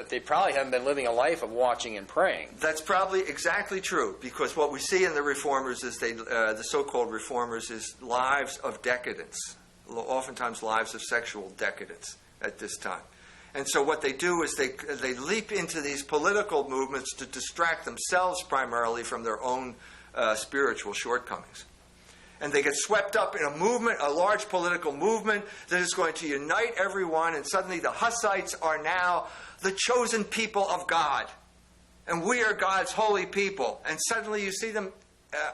but they probably haven't been living a life of watching and praying. That's probably exactly true, because what we see in the reformers is the so-called reformers is lives of decadence, oftentimes lives of sexual decadence at this time. And so what they do is they leap into these political movements to distract themselves primarily from their own spiritual shortcomings. And they get swept up in a movement, a large political movement that is going to unite everyone, and suddenly the Hussites are now the chosen people of God. And we are God's holy people. And suddenly you see them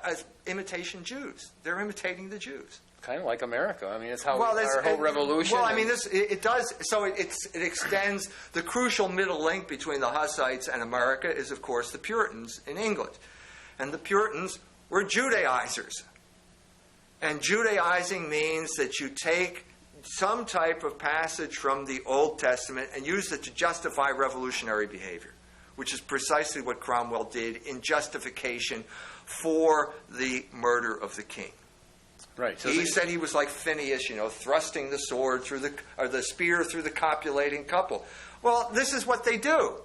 as imitation Jews. They're imitating the Jews. Kind of like America. I mean, it's how our whole revolution. Well, I mean, it does. So it extends. The crucial middle link between the Hussites and America is, of course, the Puritans in England. And the Puritans were Judaizers. And Judaizing means that you take some type of passage from the Old Testament and use it to justify revolutionary behavior, which is precisely what Cromwell did in justification for the murder of the king. Right. So he said he was like Phineas, thrusting the sword or the spear through the copulating couple. Well, this is what they do.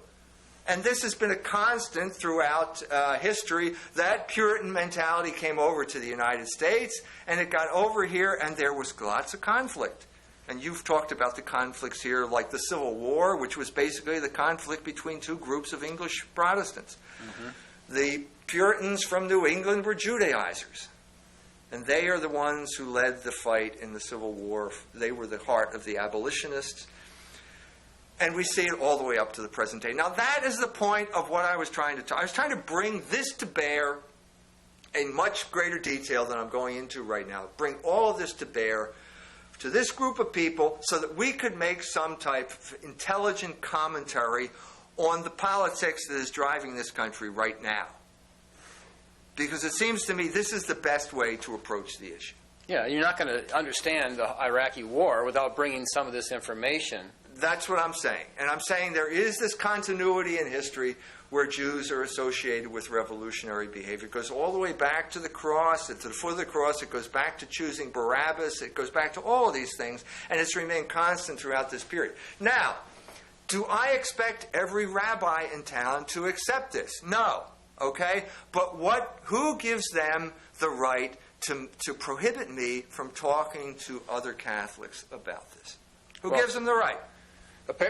And this has been a constant throughout history. That Puritan mentality came over to the United States, and it got over here, and there was lots of conflict. And you've talked about the conflicts here, like the Civil War, which was basically the conflict between two groups of English Protestants. Mm-hmm. The Puritans from New England were Judaizers. And they are the ones who led the fight in the Civil War. They were the heart of the abolitionists. And we see it all the way up to the present day. Now, that is the point of what I was trying to talk. I was trying to bring this to bear in much greater detail than I'm going into right now. Bring all of this to bear to this group of people so that we could make some type of intelligent commentary on the politics that is driving this country right now. Because it seems to me this is the best way to approach the issue. Yeah, you're not going to understand the Iraqi war without bringing some of this information. That's what I'm saying. And I'm saying there is this continuity in history where Jews are associated with revolutionary behavior. It goes all the way back to the cross, to the foot of the cross. It goes back to choosing Barabbas. It goes back to all of these things. And it's remained constant throughout this period. Now, do I expect every rabbi in town to accept this? No. Okay? But who gives them the right to prohibit me from talking to other Catholics about this? Who gives them the right?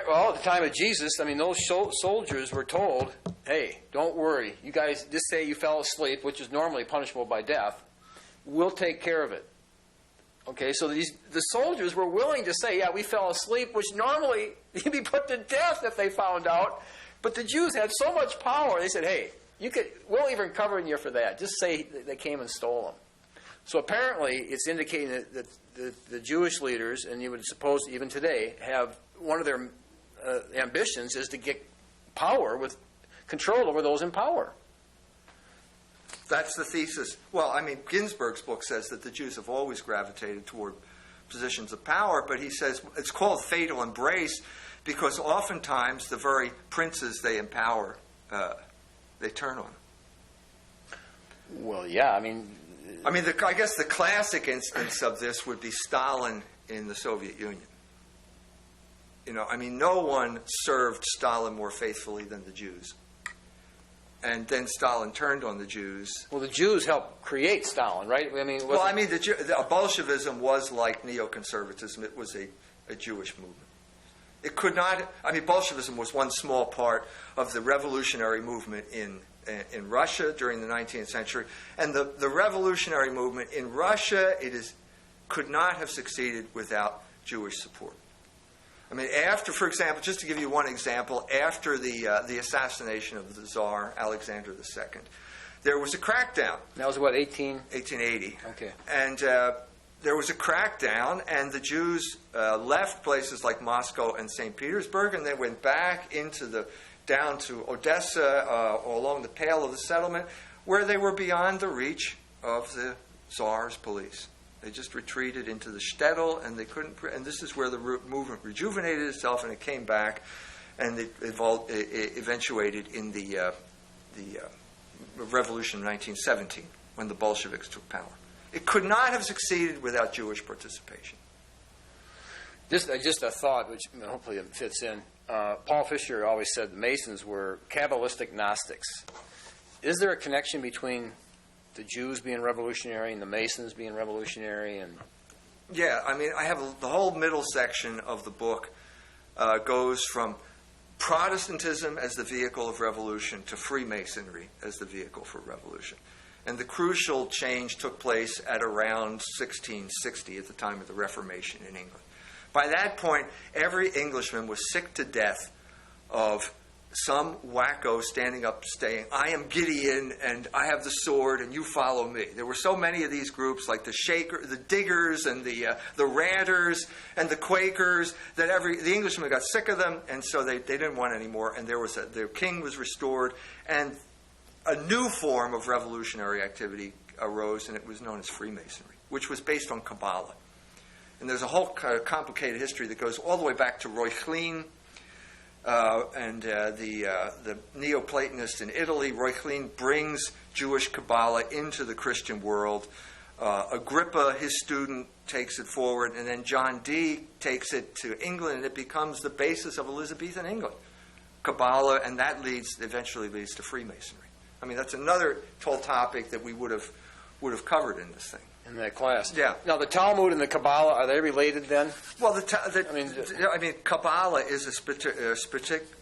Well, at the time of Jesus, I mean, those soldiers were told, hey, don't worry. You guys just say you fell asleep, which is normally punishable by death. We'll take care of it. Okay, so the soldiers were willing to say, yeah, we fell asleep, which normally you'd be put to death if they found out. But the Jews had so much power, they said, hey, we'll even cover you for that. Just say they came and stole them. So apparently, it's indicating that the Jewish leaders, and you would suppose even today, have one of their ambitions is to get power with control over those in power. That's the thesis. Well, I mean, Ginsburg's book says that the Jews have always gravitated toward positions of power, but he says it's called fatal embrace because oftentimes the very princes they empower, they turn on. Well, yeah, I mean, I guess the classic instance of this would be Stalin in the Soviet Union. No one served Stalin more faithfully than the Jews. And then Stalin turned on the Jews. Well, the Jews helped create Stalin, right? Bolshevism was like neoconservatism. It was a Jewish movement. It could not. Bolshevism was one small part of the revolutionary movement in Russia during the 19th century. And the revolutionary movement in Russia, could not have succeeded without Jewish support. After, for example, just to give you one example, after the assassination of the Tsar Alexander II, there was a crackdown. That was what, 1880. Okay. And there was a crackdown, and the Jews left places like Moscow and St. Petersburg, and they went back down to Odessa, along the Pale of the Settlement, where they were beyond the reach of the Tsar's police. They just retreated into the shtetl, and they couldn't. And this is where the movement rejuvenated itself, and it came back, and it eventuated in the revolution of 1917 when the Bolsheviks took power. It could not have succeeded without Jewish participation. Just a thought, which hopefully it fits in. Paul Fisher always said the Masons were Kabbalistic Gnostics. Is there a connection between the Jews being revolutionary and the Masons being revolutionary? And Yeah, I mean, I have the whole middle section of the book goes from Protestantism as the vehicle of revolution to Freemasonry as the vehicle for revolution. And the crucial change took place at around 1660, at the time of the Reformation in England. By that point, every Englishman was sick to death of some wacko standing up saying, I am Gideon and I have the sword and you follow me. There were so many of these groups like the Diggers and the Ranters and the Quakers that the Englishmen got sick of them, and so they didn't want any more, and their king was restored, and a new form of revolutionary activity arose, and it was known as Freemasonry, which was based on Kabbalah. And there's a whole complicated history that goes all the way back to Reuchlin, and the Neoplatonists in Italy. Reuchlin brings Jewish Kabbalah into the Christian world. Agrippa, his student, takes it forward, and then John Dee takes it to England, and it becomes the basis of Elizabethan England. Kabbalah, and that eventually leads to Freemasonry. I mean, that's another whole topic that we would have covered in this thing. In that class. Yeah. Now, the Talmud and the Kabbalah, are they related then? Well, I mean, Kabbalah is a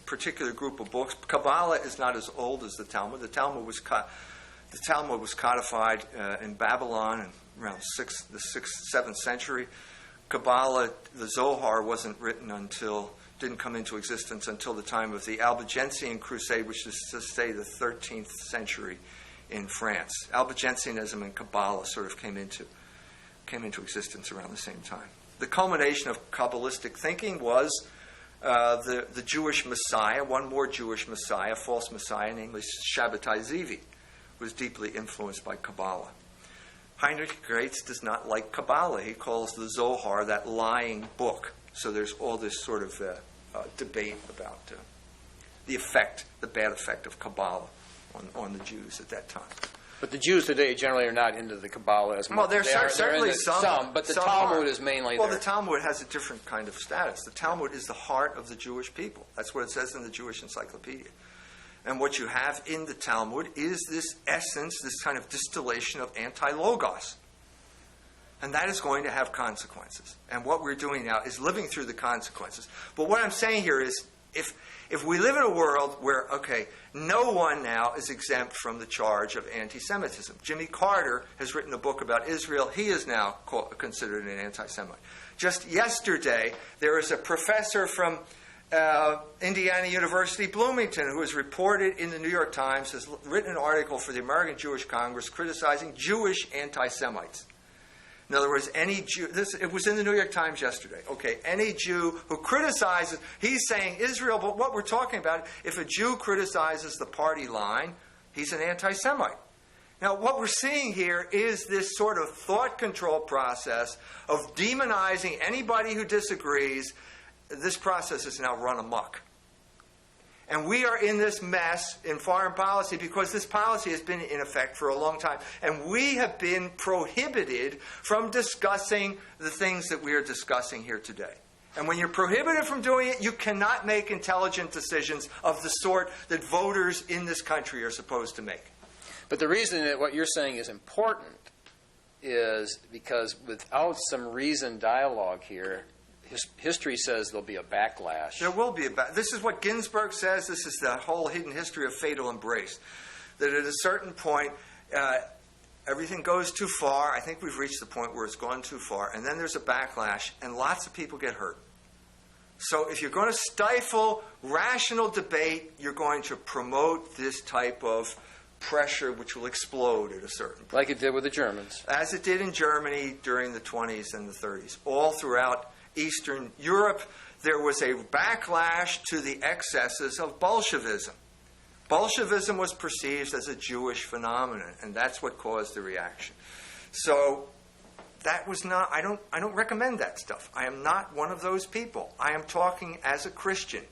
particular group of books. Kabbalah is not as old as the Talmud. The Talmud was codified in Babylon in around the 6th, 7th century. Kabbalah, the Zohar, didn't come into existence until the time of the Albigensian Crusade, which is to say the 13th century in France. Albigensianism and Kabbalah sort of came into existence around the same time. The culmination of Kabbalistic thinking was the Jewish Messiah, one more Jewish Messiah, false Messiah, namely Shabbatai Zevi, was deeply influenced by Kabbalah. Heinrich Graetz does not like Kabbalah. He calls the Zohar that lying book. So there's all this sort of debate about the bad effect of Kabbalah on the Jews at that time. But the Jews today generally are not into the Kabbalah as much. Well, there's certainly some, but the Talmud is mainly there. Well, the Talmud has a different kind of status. The Talmud is the heart of the Jewish people. That's what it says in the Jewish Encyclopedia. And what you have in the Talmud is this essence, this kind of distillation of anti-logos. And that is going to have consequences. And what we're doing now is living through the consequences. But what I'm saying here is, if we live in a world where, no one now is exempt from the charge of anti-Semitism. Jimmy Carter has written a book about Israel. He is now considered an anti-Semite. Just yesterday, there was a professor from Indiana University, Bloomington, who has reported in the New York Times, has written an article for the American Jewish Congress criticizing Jewish anti-Semites. In other words, any Jew, it was in the New York Times yesterday. Any Jew who criticizes, he's saying Israel, but what we're talking about, if a Jew criticizes the party line, he's an anti-Semite. Now, what we're seeing here is this sort of thought control process of demonizing anybody who disagrees. This process is now run amok. And we are in this mess in foreign policy because this policy has been in effect for a long time. And we have been prohibited from discussing the things that we are discussing here today. And when you're prohibited from doing it, you cannot make intelligent decisions of the sort that voters in this country are supposed to make. But the reason that what you're saying is important is because without some reasoned dialogue here, history says there'll be a backlash. There will be a backlash. This is what Ginsburg says. This is the whole hidden history of fatal embrace. That at a certain point, everything goes too far. I think we've reached the point where it's gone too far. And then there's a backlash, and lots of people get hurt. So if you're going to stifle rational debate, you're going to promote this type of pressure which will explode at a certain point. Like it did with the Germans. As it did in Germany during the 20s and the 30s. All throughout Eastern Europe, there was a backlash to the excesses of Bolshevism. Bolshevism was perceived as a Jewish phenomenon, and that's what caused the reaction. So that was not, I don't recommend that stuff. I am not one of those people. I am talking as a Christian,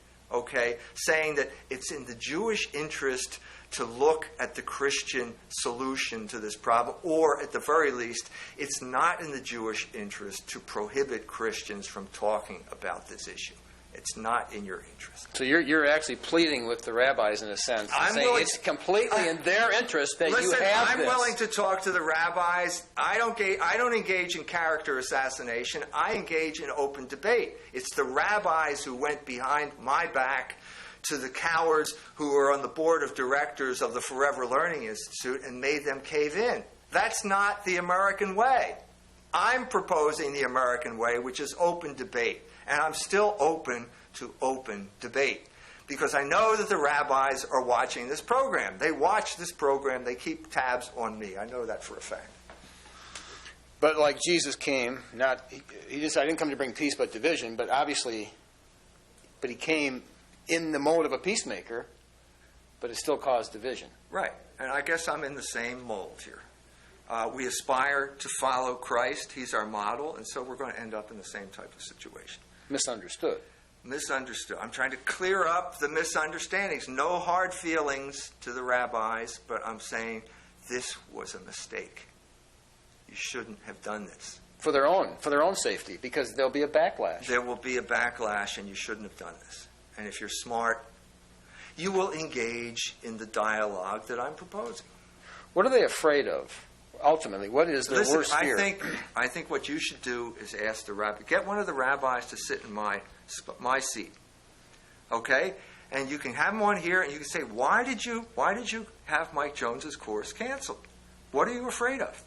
saying that it's in the Jewish interest to look at the Christian solution to this problem, or at the very least, it's not in the Jewish interest to prohibit Christians from talking about this issue. It's not in your interest. So you're actually pleading with the rabbis in a sense, and saying it's completely in their interest that you have I'm this. willing to talk to the rabbis. I don't engage in character assassination. I engage in open debate. It's the rabbis who went behind my back to the cowards who were on the board of directors of the Forever Learning Institute and made them cave in. That's not the American way. I'm proposing the American way, which is open debate. And I'm still open to open debate because I know that the rabbis are watching this program. They watch this program. They keep tabs on me. I know that for a fact. But like Jesus came, he just, I didn't come to bring peace but division, but obviously, but he came in the mode of a peacemaker, but it still caused division. Right. And I guess I'm in the same mold here. We aspire to follow Christ. He's our model, and so we're going to end up in the same type of situation. Misunderstood. Misunderstood. I'm trying to clear up the misunderstandings. No hard feelings to the rabbis, but I'm saying this was a mistake. You shouldn't have done this. For their own safety, because there'll be a backlash. There will be a backlash, and you shouldn't have done this. And if you're smart, you will engage in the dialogue that I'm proposing. What are they afraid of? Ultimately, what is their worst fear? I think what you should do is ask the rabbi. Get one of the rabbis to sit in my seat, okay? And you can have him on here, and you can say, why did you have Mike Jones's course canceled? What are you afraid of?